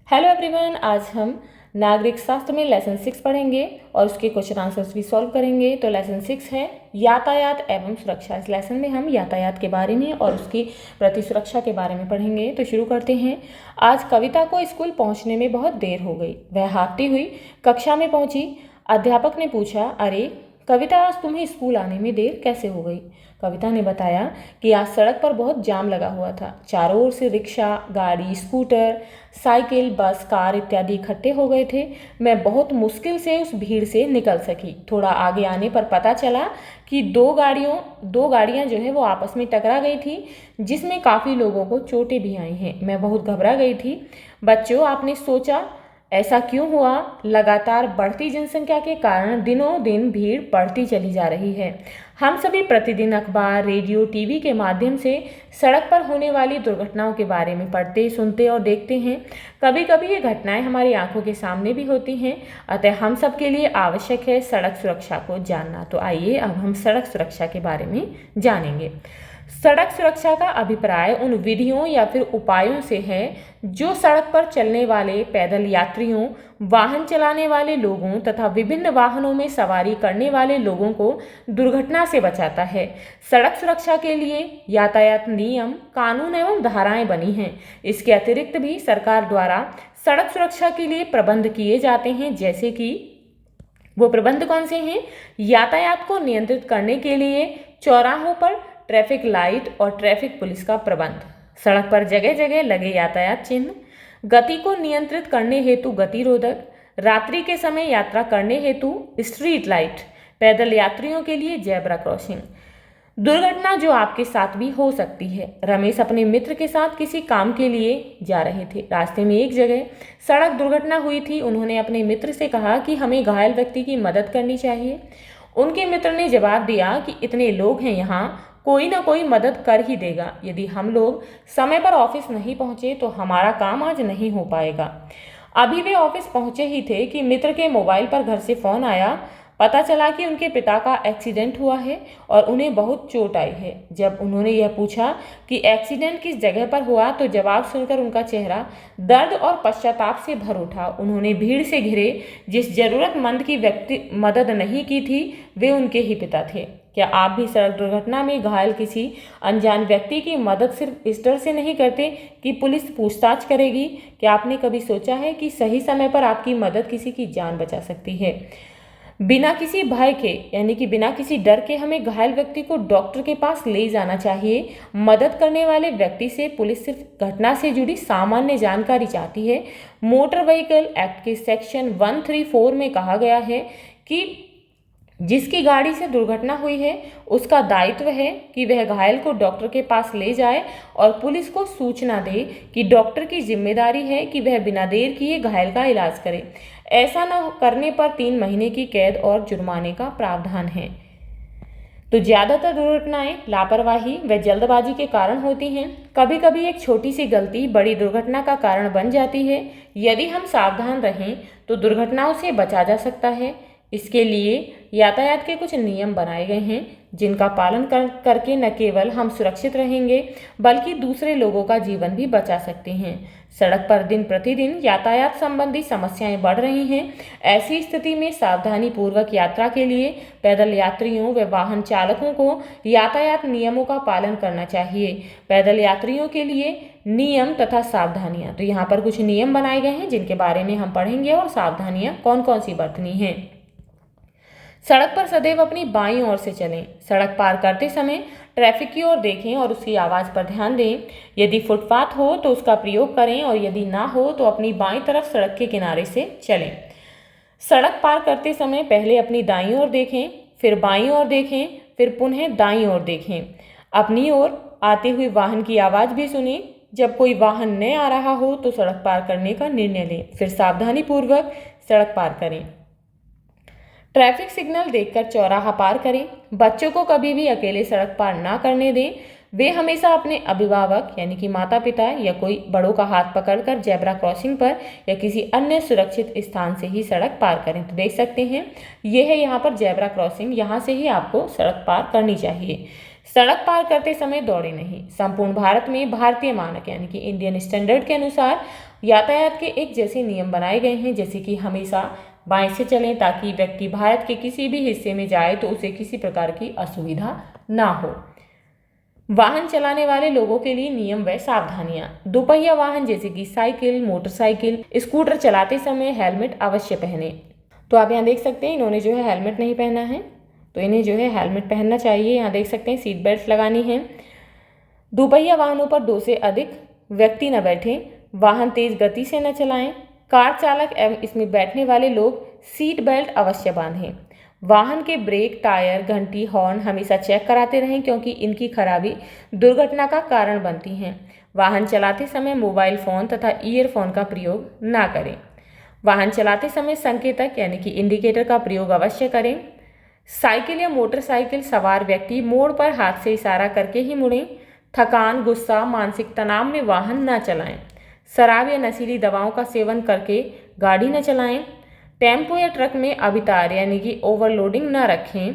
Hello everyone, आज हम नागरिक शास्त्र में लेसन 6 पढ़ेंगे और उसके क्वेश्चन आंसर्स भी सॉल्व करेंगे। तो लेसन 6 है यातायात एवं सुरक्षा। इस लेसन में हम यातायात के बारे में और उसकी प्रति सुरक्षा के बारे में पढ़ेंगे। तो शुरू करते हैं। आज कविता को स्कूल पहुंचने में बहुत देर हो गई। वह हाँफती हुई कक्षा में पहुंची। अध्यापक ने पूछा, अरे कविता, आज तुम्हें स्कूल आने में देर कैसे हो गई? कविता ने बताया कि आज सड़क पर बहुत जाम लगा हुआ था। चारों ओर से रिक्शा, गाड़ी, स्कूटर, साइकिल, बस, कार इत्यादि इकट्ठे हो गए थे। मैं बहुत मुश्किल से उस भीड़ से निकल सकी। थोड़ा आगे आने पर पता चला कि दो गाड़ियां जो है वो आपस में टकरा गई थी, जिसमें काफ़ी लोगों को चोटें भी आई हैं। मैं बहुत घबरा गई थी। बच्चों, आपने सोचा ऐसा क्यों हुआ? लगातार बढ़ती जनसंख्या के कारण दिनों दिन भीड़ बढ़ती चली जा रही है। हम सभी प्रतिदिन अखबार, रेडियो, टीवी के माध्यम से सड़क पर होने वाली दुर्घटनाओं के बारे में पढ़ते, सुनते और देखते हैं। कभी कभी ये घटनाएं हमारी आंखों के सामने भी होती हैं। अतः हम सब के लिए आवश्यक है सड़क सुरक्षा को जानना। तो आइए अब हम सड़क सुरक्षा के बारे में जानेंगे। सड़क सुरक्षा का अभिप्राय उन विधियों या फिर उपायों से है जो सड़क पर चलने वाले पैदल यात्रियों, वाहन चलाने वाले लोगों तथा विभिन्न वाहनों में सवारी करने वाले लोगों को दुर्घटना से बचाता है। सड़क सुरक्षा के लिए यातायात नियम, कानून एवं धाराएं बनी हैं। इसके अतिरिक्त भी सरकार द्वारा सड़क सुरक्षा के लिए प्रबंध किए जाते हैं। जैसे कि वो प्रबंध कौन से हैं? यातायात को नियंत्रित करने के लिए चौराहों पर ट्रैफिक लाइट और ट्रैफिक पुलिस का प्रबंध, सड़क पर जगह जगह लगे यातायात चिन्ह, गति को नियंत्रित करने हेतु गतिरोधक, रात्रि के समय यात्रा करने हेतु स्ट्रीट लाइट, पैदल यात्रियों के लिए जेब्रा क्रॉसिंग। दुर्घटना जो आपके साथ भी हो सकती है। रमेश अपने मित्र के साथ किसी काम के लिए जा रहे थे। रास्ते में एक जगह सड़क दुर्घटना हुई थी। उन्होंने अपने मित्र से कहा कि हमें घायल व्यक्ति की मदद करनी चाहिए। उनके मित्र ने जवाब दिया कि इतने लोग हैं यहाँ, कोई ना कोई मदद कर ही देगा। यदि हम लोग समय पर ऑफिस नहीं पहुंचे तो हमारा काम आज नहीं हो पाएगा। अभी वे ऑफिस पहुंचे ही थे कि मित्र के मोबाइल पर घर से फोन आया। पता चला कि उनके पिता का एक्सीडेंट हुआ है और उन्हें बहुत चोट आई है। जब उन्होंने यह पूछा कि एक्सीडेंट किस जगह पर हुआ तो जवाब सुनकर उनका चेहरा दर्द और पश्चाताप से भर उठा। उन्होंने भीड़ से घिरे जिस जरूरतमंद की व्यक्ति मदद नहीं की थी, वे उनके ही पिता थे। क्या आप भी सड़क दुर्घटना में घायल किसी अनजान व्यक्ति की मदद सिर्फ इस डर से नहीं करते कि पुलिस पूछताछ करेगी? क्या आपने कभी सोचा है कि सही समय पर आपकी मदद किसी की जान बचा सकती है? बिना किसी भय के, यानी कि बिना किसी डर के हमें घायल व्यक्ति को डॉक्टर के पास ले जाना चाहिए। मदद करने वाले व्यक्ति से पुलिस सिर्फ घटना से जुड़ी सामान्य जानकारी चाहती है। मोटर व्हीकल एक्ट के सेक्शन 134 में कहा गया है कि जिसकी गाड़ी से दुर्घटना हुई है उसका दायित्व है कि वह घायल को डॉक्टर के पास ले जाए और पुलिस को सूचना दे कि डॉक्टर की जिम्मेदारी है कि वह बिना देर किए घायल का इलाज करे। ऐसा न करने पर 3 महीने की कैद और जुर्माने का प्रावधान है। तो ज़्यादातर दुर्घटनाएं लापरवाही व जल्दबाजी के कारण होती हैं। कभी कभी एक छोटी सी गलती बड़ी दुर्घटना का कारण बन जाती है। यदि हम सावधान रहें तो दुर्घटनाओं से बचा जा सकता है। इसके लिए यातायात के कुछ नियम बनाए गए हैं जिनका पालन करके न केवल हम सुरक्षित रहेंगे बल्कि दूसरे लोगों का जीवन भी बचा सकते हैं। सड़क पर दिन प्रतिदिन यातायात संबंधी समस्याएं बढ़ रही हैं। ऐसी स्थिति में सावधानी पूर्वक यात्रा के लिए पैदल यात्रियों व वाहन चालकों को यातायात नियमों का पालन करना चाहिए। पैदल यात्रियों के लिए नियम तथा सावधानियां। तो यहाँ पर कुछ नियम बनाए गए हैं जिनके बारे में हम पढ़ेंगे और सावधानियां कौन कौन सी बरतनी हैं। सड़क पर सदैव अपनी बाईं ओर से चलें। सड़क पार करते समय ट्रैफिक की ओर देखें और उसकी आवाज़ पर ध्यान दें। यदि फुटपाथ हो तो उसका प्रयोग करें और यदि ना हो तो अपनी बाईं तरफ सड़क के किनारे से चलें। सड़क पार करते समय पहले अपनी दाईं ओर देखें, फिर बाईं ओर देखें, फिर पुनः दाईं ओर देखें। अपनी ओर आते हुए वाहन की आवाज़ भी सुनें। जब कोई वाहन न आ रहा हो तो सड़क पार करने का निर्णय लें, फिर सावधानीपूर्वक सड़क पार करें। ट्रैफिक सिग्नल देखकर चौराहा पार करें। बच्चों को कभी भी अकेले सड़क पार ना करने दें। वे हमेशा अपने अभिभावक यानी कि माता पिता या कोई बड़ों का हाथ पकड़कर जेब्रा क्रॉसिंग पर या किसी अन्य सुरक्षित स्थान से ही सड़क पार करें। तो देख सकते हैं ये है यहाँ पर जेब्रा क्रॉसिंग, यहाँ से ही आपको सड़क पार करनी चाहिए। सड़क पार करते समय दौड़े नहीं। संपूर्ण भारत में भारतीय मानक यानी कि इंडियन स्टैंडर्ड के अनुसार यातायात के एक जैसे नियम बनाए गए हैं, जैसे कि हमेशा बाएं से चलें ताकि व्यक्ति भारत के किसी भी हिस्से में जाए तो उसे किसी प्रकार की असुविधा ना हो। वाहन चलाने वाले लोगों के लिए नियम व सावधानियां। दोपहिया वाहन जैसे कि साइकिल, मोटरसाइकिल, स्कूटर चलाते समय हेलमेट अवश्य पहने। तो आप यहाँ देख सकते हैं इन्होंने जो है हेलमेट नहीं पहना है, तो इन्हें जो है हेलमेट पहनना चाहिए। यहाँ देख सकते हैं सीट बेल्ट लगानी है। दोपहिया वाहनों पर 2 से अधिक व्यक्ति न बैठें। वाहन तेज गति से न चलाएं। कार चालक एवं इसमें बैठने वाले लोग सीट बेल्ट अवश्य बांधें। वाहन के ब्रेक, टायर, घंटी, हॉर्न हमेशा चेक कराते रहें, क्योंकि इनकी खराबी दुर्घटना का कारण बनती हैं। वाहन चलाते समय मोबाइल फ़ोन तथा ईयरफोन का प्रयोग ना करें। वाहन चलाते समय संकेतक यानी कि इंडिकेटर का प्रयोग अवश्य करें। साइकिल या मोटरसाइकिल सवार व्यक्ति मोड़ पर हाथ से इशारा करके ही मुड़ें। थकान, गुस्सा, मानसिक तनाव में वाहन न चलाएं। शराब या नशीली दवाओं का सेवन करके गाड़ी न चलाएं। टेम्पो या ट्रक में अभितार यानी कि ओवरलोडिंग न रखें।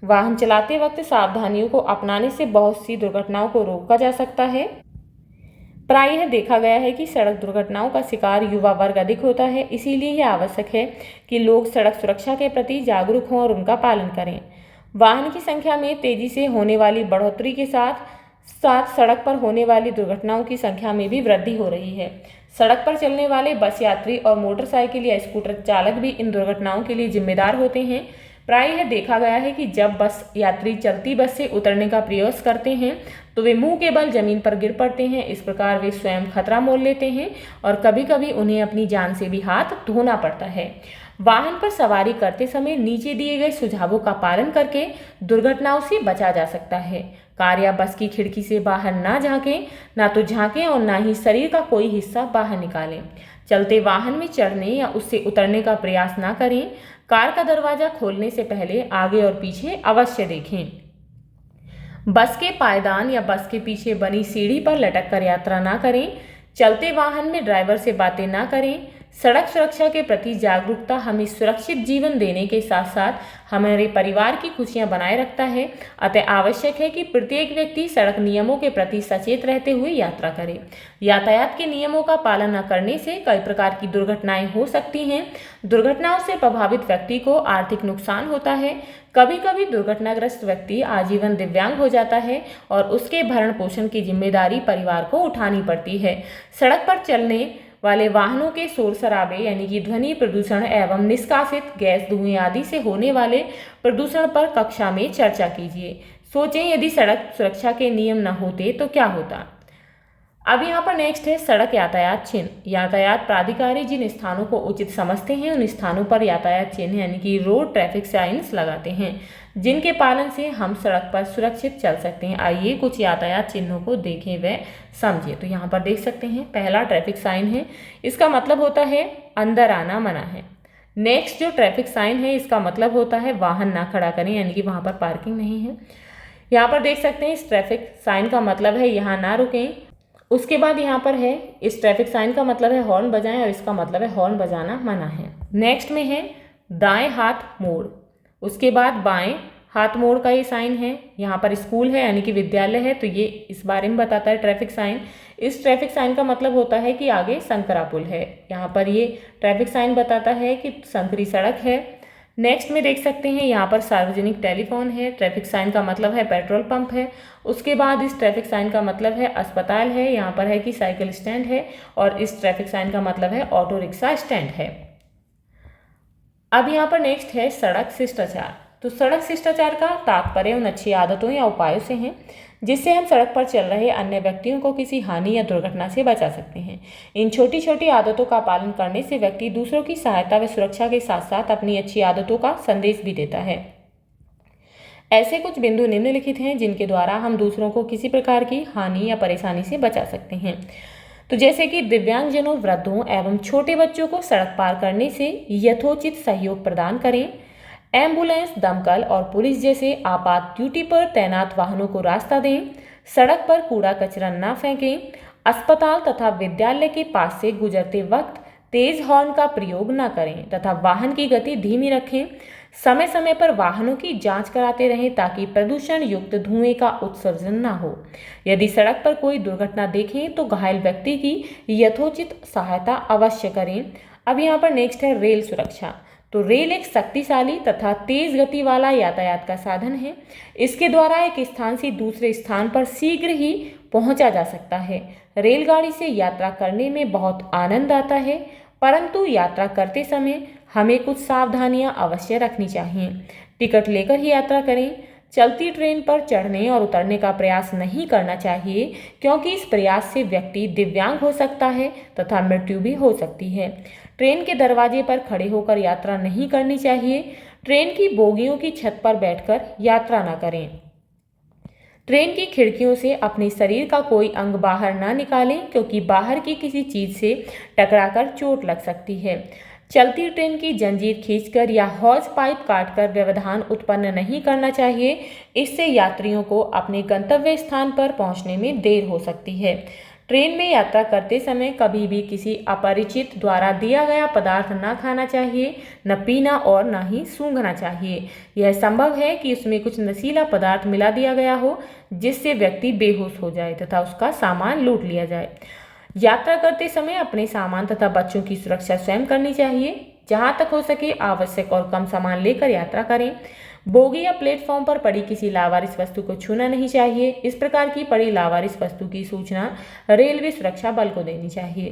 वाहन चलाते वक्त सावधानियों को अपनाने से बहुत सी दुर्घटनाओं को रोका जा सकता है। प्रायः देखा गया है कि सड़क दुर्घटनाओं का शिकार युवा वर्ग अधिक होता है, इसीलिए यह आवश्यक है कि लोग सड़क सुरक्षा के प्रति जागरूक हों और उनका पालन करें। वाहन की संख्या में तेजी से होने वाली बढ़ोतरी के साथ साथ सड़क पर होने वाली दुर्घटनाओं की संख्या में भी वृद्धि हो रही है। सड़क पर चलने वाले बस यात्री और मोटरसाइकिल या स्कूटर चालक भी इन दुर्घटनाओं के लिए जिम्मेदार होते हैं। प्रायः देखा गया है कि जब बस यात्री चलती बस से उतरने का प्रयास करते हैं तो वे मुंह के बल जमीन पर गिर पड़ते हैं। इस प्रकार वे स्वयं खतरा मोल लेते हैं और कभी कभी उन्हें अपनी जान से भी हाथ धोना पड़ता है। वाहन पर सवारी करते समय नीचे दिए गए सुझावों का पालन करके दुर्घटनाओं से बचा जा सकता है। कार या बस की खिड़की से बाहर ना झांकें, ना तो झांकें और ना ही शरीर का कोई हिस्सा बाहर निकालें। चलते वाहन में चढ़ने या उससे उतरने का प्रयास ना करें। कार का दरवाजा खोलने से पहले आगे और पीछे अवश्य देखें। बस के पायदान या बस के पीछे बनी सीढ़ी पर लटक कर यात्रा ना करें। चलते वाहन में ड्राइवर से बातें ना करें। सड़क सुरक्षा के प्रति जागरूकता हमें सुरक्षित जीवन देने के साथ साथ हमारे परिवार की खुशियां बनाए रखता है। अतः आवश्यक है कि प्रत्येक व्यक्ति सड़क नियमों के प्रति सचेत रहते हुए यात्रा करे। यातायात के नियमों का पालन न करने से कई प्रकार की दुर्घटनाएं हो सकती हैं। दुर्घटनाओं से प्रभावित व्यक्ति को आर्थिक नुकसान होता है। कभी कभी दुर्घटनाग्रस्त व्यक्ति आजीवन दिव्यांग हो जाता है और उसके भरण पोषण की जिम्मेदारी परिवार को उठानी पड़ती है। सड़क पर चलने वाले वाहनों के शोर शराबे यानी कि ध्वनि प्रदूषण एवं निष्कासित गैस, धुएं आदि से होने वाले प्रदूषण पर कक्षा में चर्चा कीजिए। सोचें यदि सड़क सुरक्षा के नियम न होते तो क्या होता। अब यहाँ पर नेक्स्ट है सड़क यातायात चिन्ह। यातायात प्राधिकारी जिन स्थानों को उचित समझते हैं उन स्थानों पर यातायात चिन्ह यानी कि रोड ट्रैफिक साइंस लगाते हैं, जिनके पालन से हम सड़क पर सुरक्षित चल सकते हैं। आइए कुछ यातायात चिन्हों को देखें व समझिए। तो यहाँ पर देख सकते हैं पहला ट्रैफिक साइन है, इसका मतलब होता है अंदर आना मना है। नेक्स्ट जो ट्रैफिक साइन है इसका मतलब होता है वाहन ना खड़ा करें, यानी कि वहाँ पर पार्किंग नहीं है। यहाँ पर देख सकते हैं इस ट्रैफिक साइन का मतलब है यहाँ ना रुकें। उसके बाद यहाँ पर है इस ट्रैफिक साइन का मतलब है हॉर्न बजाएं और इसका मतलब है हॉर्न बजाना मना है। नेक्स्ट में है दाएं हाथ मोड़, उसके बाद बाएं हाथ मोड़ का ये साइन है। यहाँ पर स्कूल है यानी कि विद्यालय है, तो ये इस बारे में बताता है ट्रैफिक साइन। इस ट्रैफिक साइन का मतलब होता है कि आगे संकरा पुल है। यहाँ पर ये ट्रैफिक साइन बताता है कि संकरी सड़क है। नेक्स्ट में देख सकते हैं यहाँ पर सार्वजनिक टेलीफोन है। ट्रैफिक साइन का मतलब है पेट्रोल पंप है। उसके बाद इस ट्रैफिक साइन का मतलब है अस्पताल है। यहाँ पर है कि साइकिल स्टैंड है और इस ट्रैफिक साइन का मतलब है ऑटो रिक्शा स्टैंड है। अब यहाँ पर नेक्स्ट है सड़क शिष्टाचार। तो सड़क शिष्टाचार का तात्पर्य उन अच्छी आदतों या उपायों से है जिससे हम सड़क पर चल रहे अन्य व्यक्तियों को किसी हानि या दुर्घटना से बचा सकते हैं। इन छोटी छोटी आदतों का पालन करने से व्यक्ति दूसरों की सहायता व सुरक्षा के साथ साथ अपनी अच्छी आदतों का संदेश भी देता है। ऐसे कुछ बिंदु निम्नलिखित हैं जिनके द्वारा हम दूसरों को किसी प्रकार की हानि या परेशानी से बचा सकते हैं। तो जैसे कि दिव्यांगजनों, वृद्धों एवं छोटे बच्चों को सड़क पार करने से यथोचित सहयोग प्रदान करें। एम्बुलेंस, दमकल और पुलिस जैसे आपात ड्यूटी पर तैनात वाहनों को रास्ता दें। सड़क पर कूड़ा कचरा न फेंकें। अस्पताल तथा विद्यालय के पास से गुजरते वक्त तेज हॉर्न का प्रयोग न करें तथा वाहन की गति धीमी रखें। समय समय पर वाहनों की जांच कराते रहें ताकि प्रदूषण युक्त धुएं का उत्सर्जन न हो। यदि सड़क पर कोई दुर्घटना देखें तो घायल व्यक्ति की यथोचित सहायता अवश्य करें। अब यहाँ पर नेक्स्ट है रेल सुरक्षा। तो रेल एक शक्तिशाली तथा तेज गति वाला यातायात का साधन है। इसके द्वारा एक स्थान से दूसरे स्थान पर शीघ्र ही पहुंचा जा सकता है। रेलगाड़ी से यात्रा करने में बहुत आनंद आता है, परंतु यात्रा करते समय हमें कुछ सावधानियां अवश्य रखनी चाहिए। टिकट लेकर ही यात्रा करें। चलती ट्रेन पर चढ़ने और उतरने का प्रयास नहीं करना चाहिए, क्योंकि इस प्रयास से व्यक्ति दिव्यांग हो सकता है तथा मृत्यु भी हो सकती है। ट्रेन के दरवाजे पर खड़े होकर यात्रा नहीं करनी चाहिए। ट्रेन की बोगियों की छत पर बैठकर यात्रा न करें। ट्रेन की खिड़कियों से अपने शरीर का कोई अंग बाहर ना निकालें, क्योंकि बाहर की किसी चीज से टकराकर चोट लग सकती है। चलती ट्रेन की जंजीर खींचकर या हॉर्स पाइप काटकर व्यवधान उत्पन्न नहीं करना चाहिए। इससे यात्रियों को अपने गंतव्य स्थान पर पहुंचने में देर हो सकती है। ट्रेन में यात्रा करते समय कभी भी किसी अपरिचित द्वारा दिया गया पदार्थ न खाना चाहिए, न पीना और न ही सूंघना चाहिए। यह संभव है कि उसमें कुछ नशीला पदार्थ मिला दिया गया हो, जिससे व्यक्ति बेहोश हो जाए तथा उसका सामान लूट लिया जाए। यात्रा करते समय अपने सामान तथा बच्चों की सुरक्षा स्वयं करनी चाहिए। जहां तक हो सके आवश्यक और कम सामान लेकर यात्रा करें। बोगी या प्लेटफॉर्म पर पड़ी किसी लावारिस वस्तु को छूना नहीं चाहिए। इस प्रकार की पड़ी लावारिस वस्तु की सूचना रेलवे सुरक्षा बल को देनी चाहिए।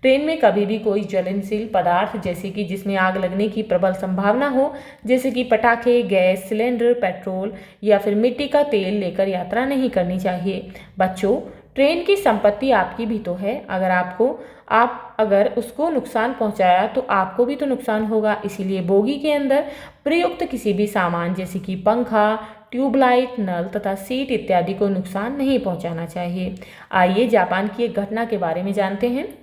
ट्रेन में कभी भी कोई ज्वलनशील पदार्थ जैसे कि जिसमें आग लगने की प्रबल संभावना हो, जैसे कि पटाखे, गैस सिलेंडर, पेट्रोल या फिर मिट्टी का तेल लेकर यात्रा नहीं करनी चाहिए। बच्चों, ट्रेन की संपत्ति आपकी भी तो है। अगर उसको नुकसान पहुंचाया तो आपको भी तो नुकसान होगा। इसीलिए बोगी के अंदर प्रयुक्त किसी भी सामान जैसे कि पंखा, ट्यूबलाइट, नल तथा सीट इत्यादि को नुकसान नहीं पहुंचाना चाहिए। आइए जापान की एक घटना के बारे में जानते हैं।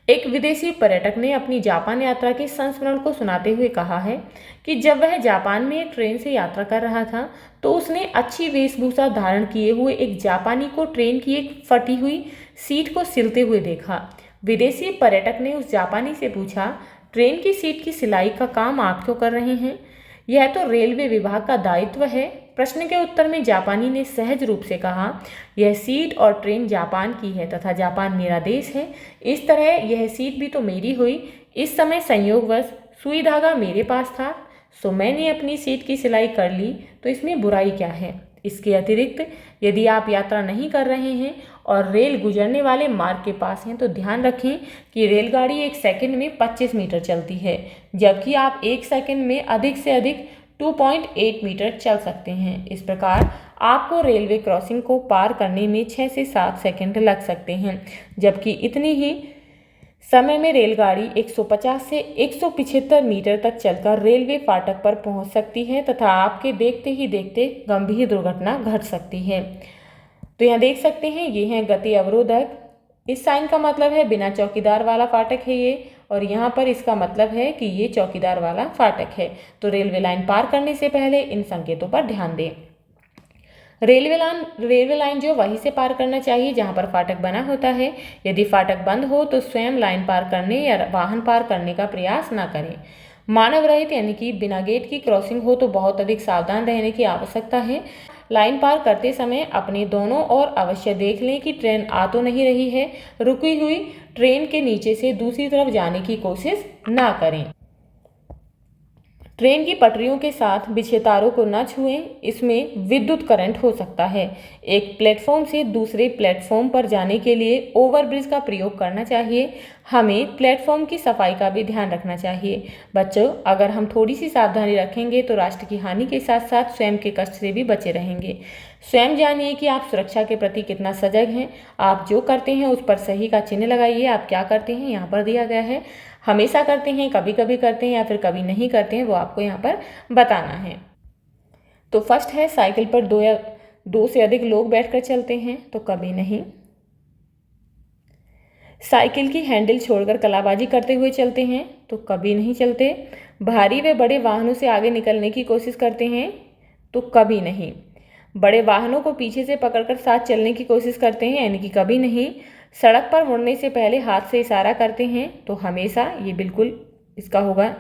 एक विदेशी पर्यटक ने अपनी जापान यात्रा के संस्मरण को सुनाते हुए कहा है कि जब वह जापान में एक ट्रेन से यात्रा कर रहा था तो उसने अच्छी वेशभूषा धारण किए हुए एक जापानी को ट्रेन की एक फटी हुई सीट को सिलते हुए देखा। विदेशी पर्यटक ने उस जापानी से पूछा, ट्रेन की सीट की सिलाई का काम आप क्यों कर रहे हैं? यह तो रेलवे विभाग का दायित्व है। प्रश्न के उत्तर में जापानी ने सहज रूप से कहा, यह सीट और ट्रेन जापान की है तथा जापान मेरा देश है। इस तरह यह सीट भी तो मेरी हुई। इस समय संयोगवश सुई धागा मेरे पास था, सो मैंने अपनी सीट की सिलाई कर ली, तो इसमें बुराई क्या है? इसके अतिरिक्त यदि आप यात्रा नहीं कर रहे हैं और रेल गुजरने वाले मार्ग के पास हैं तो ध्यान रखें कि रेलगाड़ी एक सेकंड में 25 मीटर चलती है, जबकि आप एक सेकंड में अधिक से अधिक 2.8 मीटर चल सकते हैं। इस प्रकार आपको रेलवे क्रॉसिंग को पार करने में 6 से 7 सेकंड लग सकते हैं, जबकि इतनी ही समय में रेलगाड़ी 150 से 175 मीटर तक चलकर रेलवे फाटक पर पहुंच सकती है तथा आपके देखते ही देखते गंभीर दुर्घटना घट सकती है। तो यहाँ देख सकते हैं ये है गति अवरोधक। इस साइन का मतलब है बिना चौकीदार वाला फाटक है ये, और यहाँ पर इसका मतलब है कि ये चौकीदार वाला फाटक है। तो रेलवे लाइन पार करने से पहले इन संकेतों पर ध्यान दें। रेलवे लाइन जो वहीं से पार करना चाहिए जहां पर फाटक बना होता है। यदि फाटक बंद हो तो स्वयं लाइन पार करने या वाहन पार करने का प्रयास न करें। मानव रहित यानी कि बिना गेट की क्रॉसिंग हो तो बहुत अधिक सावधान रहने की आवश्यकता है। लाइन पार करते समय अपने दोनों ओर अवश्य देख लें कि ट्रेन आ तो नहीं रही है। रुकी हुई ट्रेन के नीचे से दूसरी तरफ जाने की कोशिश ना करें। ट्रेन की पटरियों के साथ बिछे तारों को न छुएं, इसमें विद्युत करंट हो सकता है। एक प्लेटफॉर्म से दूसरे प्लेटफॉर्म पर जाने के लिए ओवरब्रिज का प्रयोग करना चाहिए। हमें प्लेटफॉर्म की सफाई का भी ध्यान रखना चाहिए। बच्चों, अगर हम थोड़ी सी सावधानी रखेंगे तो राष्ट्र की हानि के साथ साथ स्वयं के कष्ट से भी बचे रहेंगे। स्वयं जानिए कि आप सुरक्षा के प्रति कितना सजग हैं। आप जो करते हैं उस पर सही का चिन्ह लगाइए। आप क्या करते हैं यहाँ पर दिया गया है। हमेशा करते हैं, कभी कभी करते हैं या फिर कभी नहीं करते हैं, वो आपको यहाँ पर बताना है। तो फर्स्ट है साइकिल पर दो से अधिक लोग बैठकर चलते हैं, तो कभी नहीं। साइकिल की हैंडल छोड़कर कलाबाजी करते हुए चलते हैं, तो कभी नहीं चलते। भारी व बड़े वाहनों से आगे निकलने की कोशिश करते हैं, तो कभी नहीं। बड़े वाहनों को पीछे से पकड़कर साथ चलने की कोशिश करते हैं, यानी कि कभी नहीं। सड़क पर मुड़ने से पहले हाथ से इशारा करते हैं, तो हमेशा ये बिल्कुल इसका होगा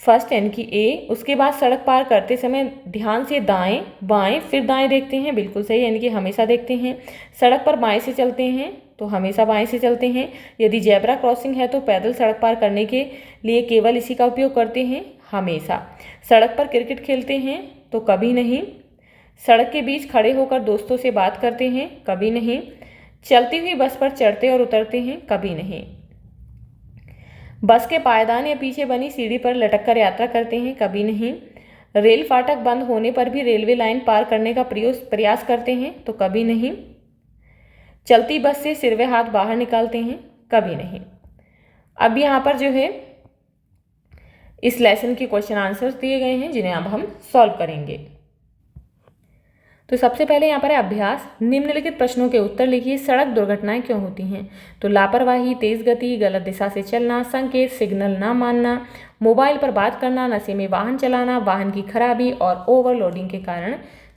फर्स्ट यानी कि ए। उसके बाद सड़क पार करते समय ध्यान से दाएं बाएं फिर दाएं देखते हैं, बिल्कुल सही यानी कि हमेशा देखते हैं। सड़क पर बाएं से चलते हैं तो हमेशा बाएं से चलते हैं। यदि जेब्रा क्रॉसिंग है तो पैदल सड़क पार करने के लिए केवल इसी का उपयोग करते हैं, हमेशा। सड़क पर क्रिकेट खेलते हैं तो कभी नहीं। सड़क के बीच खड़े होकर दोस्तों से बात करते हैं, कभी नहीं। चलती हुई बस पर चढ़ते और उतरते हैं, कभी नहीं। बस के पायदान या पीछे बनी सीढ़ी पर लटक कर यात्रा करते हैं, कभी नहीं। रेल फाटक बंद होने पर भी रेलवे लाइन पार करने का प्रयास करते हैं, तो कभी नहीं। चलती बस से सिर व हाथ बाहर निकालते हैं, कभी नहीं। अब यहाँ पर जो है इस लेसन के क्वेश्चन आंसर्स दिए गए हैं जिन्हें अब हम सॉल्व करेंगे। तो सबसे पहले यहाँ पर है अभ्यास। निम्नलिखित प्रश्नों के उत्तर लिखिए। सड़क दुर्घटनाएं क्यों होती हैं? तो लापरवाही, तेज गति, गलत दिशा से चलना, संकेत सिग्नल ना मानना, मोबाइल पर बात करना, नशे में वाहन चलाना, वाहन की खराबी और ओवरलोडिंग के कारण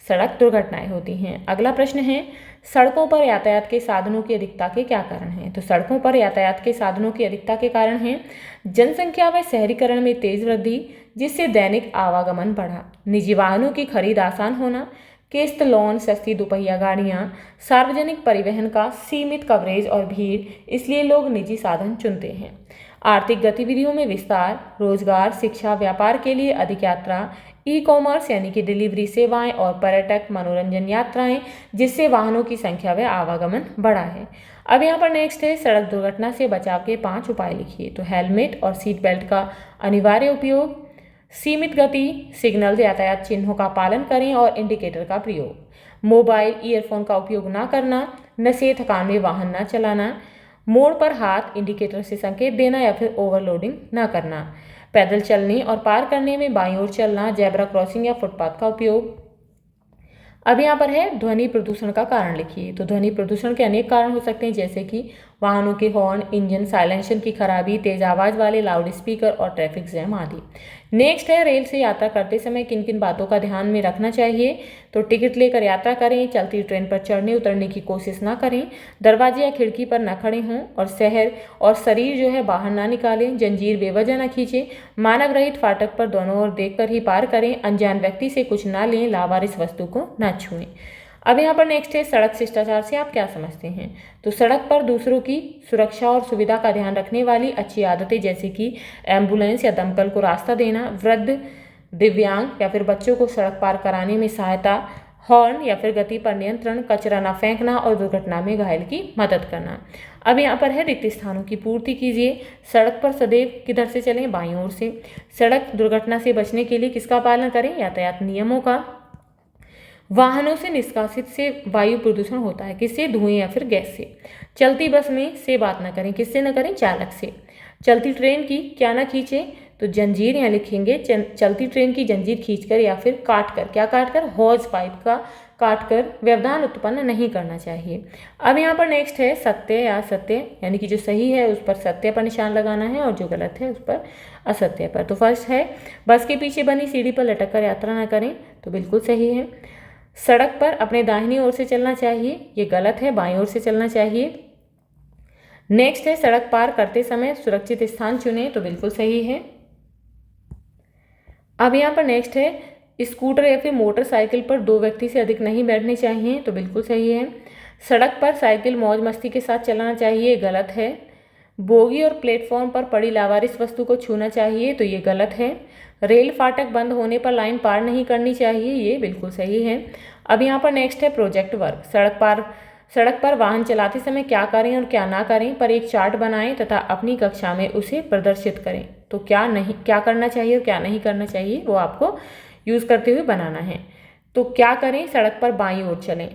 सड़क दुर्घटनाएं होती हैं। अगला प्रश्न है सड़कों पर यातायात के साधनों की अधिकता के क्या कारण हैं? तो सड़कों पर यातायात के साधनों की अधिकता के कारण हैं जनसंख्या व शहरीकरण में तेज वृद्धि जिससे दैनिक आवागमन बढ़ा, निजी वाहनों की खरीद आसान होना, किस्त लोन, सस्ती दोपहिया गाड़ियाँ, सार्वजनिक परिवहन का सीमित कवरेज और भीड़, इसलिए लोग निजी साधन चुनते हैं। आर्थिक गतिविधियों में विस्तार, रोजगार, शिक्षा, व्यापार के लिए अधिक यात्रा, ई कॉमर्स यानी कि डिलीवरी सेवाएं और पर्यटक मनोरंजन यात्राएं जिससे वाहनों की संख्या व आवागमन बढ़ा है। अब यहाँ पर नेक्स्ट है सड़क दुर्घटना से बचाव के 5 उपाय लिखिए। तो हेलमेट और सीट बेल्ट का अनिवार्य उपयोग, सीमित गति, सिग्नल यातायात चिन्हों का पालन करें और इंडिकेटर का प्रयोग, मोबाइल ईयरफोन का उपयोग ना करना, नशे थकान में वाहन ना चलाना, मोड़ पर हाथ इंडिकेटर से संकेत देना या फिर ओवरलोडिंग ना करना, पैदल चलने और पार करने में बाईं ओर चलना, जेब्रा क्रॉसिंग या फुटपाथ का उपयोग। अब यहाँ पर है ध्वनि प्रदूषण का कारण लिखिए। तो ध्वनि प्रदूषण के अनेक कारण हो सकते हैं जैसे कि वाहनों के हॉर्न, इंजन साइलेंसर की खराबी, तेज आवाज़ वाले लाउड स्पीकर और ट्रैफिक जैम आदि। नेक्स्ट है रेल से यात्रा करते समय किन किन बातों का ध्यान में रखना चाहिए। तो टिकट लेकर यात्रा करें, चलती ट्रेन पर चढ़ने उतरने की कोशिश ना करें, दरवाजे या खिड़की पर न खड़े हों और शरीर जो है बाहर ना निकालें, जंजीर बेवजह न खींचें, मानव रहित फाटक पर दोनों ओर देखकर ही पार करें, अनजान व्यक्ति से कुछ ना लें, लावारिस वस्तु को न छुएं। अब यहाँ पर नेक्स्ट है सड़क शिष्टाचार से आप क्या समझते हैं। तो सड़क पर दूसरों की सुरक्षा और सुविधा का ध्यान रखने वाली अच्छी आदतें जैसे कि एम्बुलेंस या दमकल को रास्ता देना, वृद्ध, दिव्यांग या फिर बच्चों को सड़क पार कराने में सहायता, हॉर्न या फिर गति पर नियंत्रण, कचरा न फेंकना और दुर्घटना में घायल की मदद करना। अब यहाँ पर है रिक्त स्थानों की पूर्ति कीजिए। सड़क पर सदैव किधर से चलें? बाईं ओर से। सड़क दुर्घटना से बचने के लिए किसका पालन करें? यातायात नियमों का। वाहनों से निष्कासित से वायु प्रदूषण होता है, किससे? धुएं या फिर गैस से। चलती बस में से बात न करें, किससे न करें? चालक से। चलती ट्रेन की क्या ना खींचे? तो जंजीर यहाँ लिखेंगे, चलती ट्रेन की जंजीर खींचकर या फिर काटकर, क्या काटकर? हॉज पाइप का काटकर व्यवधान उत्पन्न नहीं करना चाहिए। अब यहाँ पर नेक्स्ट है सत्य या असत्य, यानी कि जो सही है उस पर सत्य पर निशान लगाना है और जो गलत है उस पर असत्य पर। तो फर्स्ट है बस के पीछे बनी सीढ़ी पर लटक कर यात्रा न करें, तो बिल्कुल सही है। सड़क पर अपने दाहिनी ओर से चलना चाहिए, ये गलत है, बाईं ओर से चलना चाहिए। नेक्स्ट है सड़क पार करते समय सुरक्षित स्थान चुनें, तो बिल्कुल सही है। अब यहाँ पर नेक्स्ट है स्कूटर या फिर मोटरसाइकिल पर 2 व्यक्ति से अधिक नहीं बैठने चाहिए, तो बिल्कुल सही है। सड़क पर साइकिल मौज मस्ती के साथ चलाना चाहिए, गलत है। बोगी और प्लेटफॉर्म पर पड़ी लावारिस वस्तु को छूना चाहिए, तो ये गलत है। रेल फाटक बंद होने पर लाइन पार नहीं करनी चाहिए, ये बिल्कुल सही है। अब यहाँ पर नेक्स्ट है प्रोजेक्ट वर्क। सड़क पर वाहन चलाते समय क्या करें और क्या ना करें पर एक चार्ट बनाएं तथा अपनी कक्षा में उसे प्रदर्शित करें। तो क्या करना चाहिए और क्या नहीं करना चाहिए वो आपको यूज़ करते हुए बनाना है। तो क्या करें? सड़क पर बाईं ओर चलें,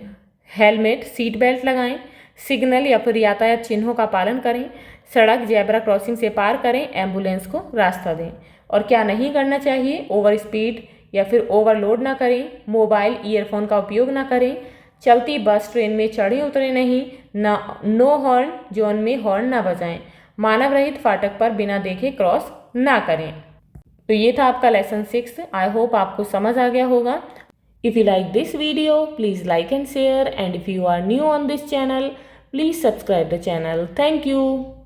हेलमेट सीट बेल्ट लगाएं, सिग्नल या फिर यातायात चिन्हों का पालन करें, सड़क जेब्रा क्रॉसिंग से पार करें, एम्बुलेंस को रास्ता दें। और क्या नहीं करना चाहिए? ओवर स्पीड या फिर ओवरलोड ना करें, मोबाइल ईयरफोन का उपयोग ना करें, चलती बस ट्रेन में चढ़े उतरे नहीं, नो हॉर्न जोन में हॉर्न ना बजाएं, मानव रहित फाटक पर बिना देखे क्रॉस ना करें। तो ये था आपका लेसन 6। आई होप आपको समझ आ गया होगा। If you like this video, please like and share, and if you are new on this channel, Please subscribe the channel. Thank you.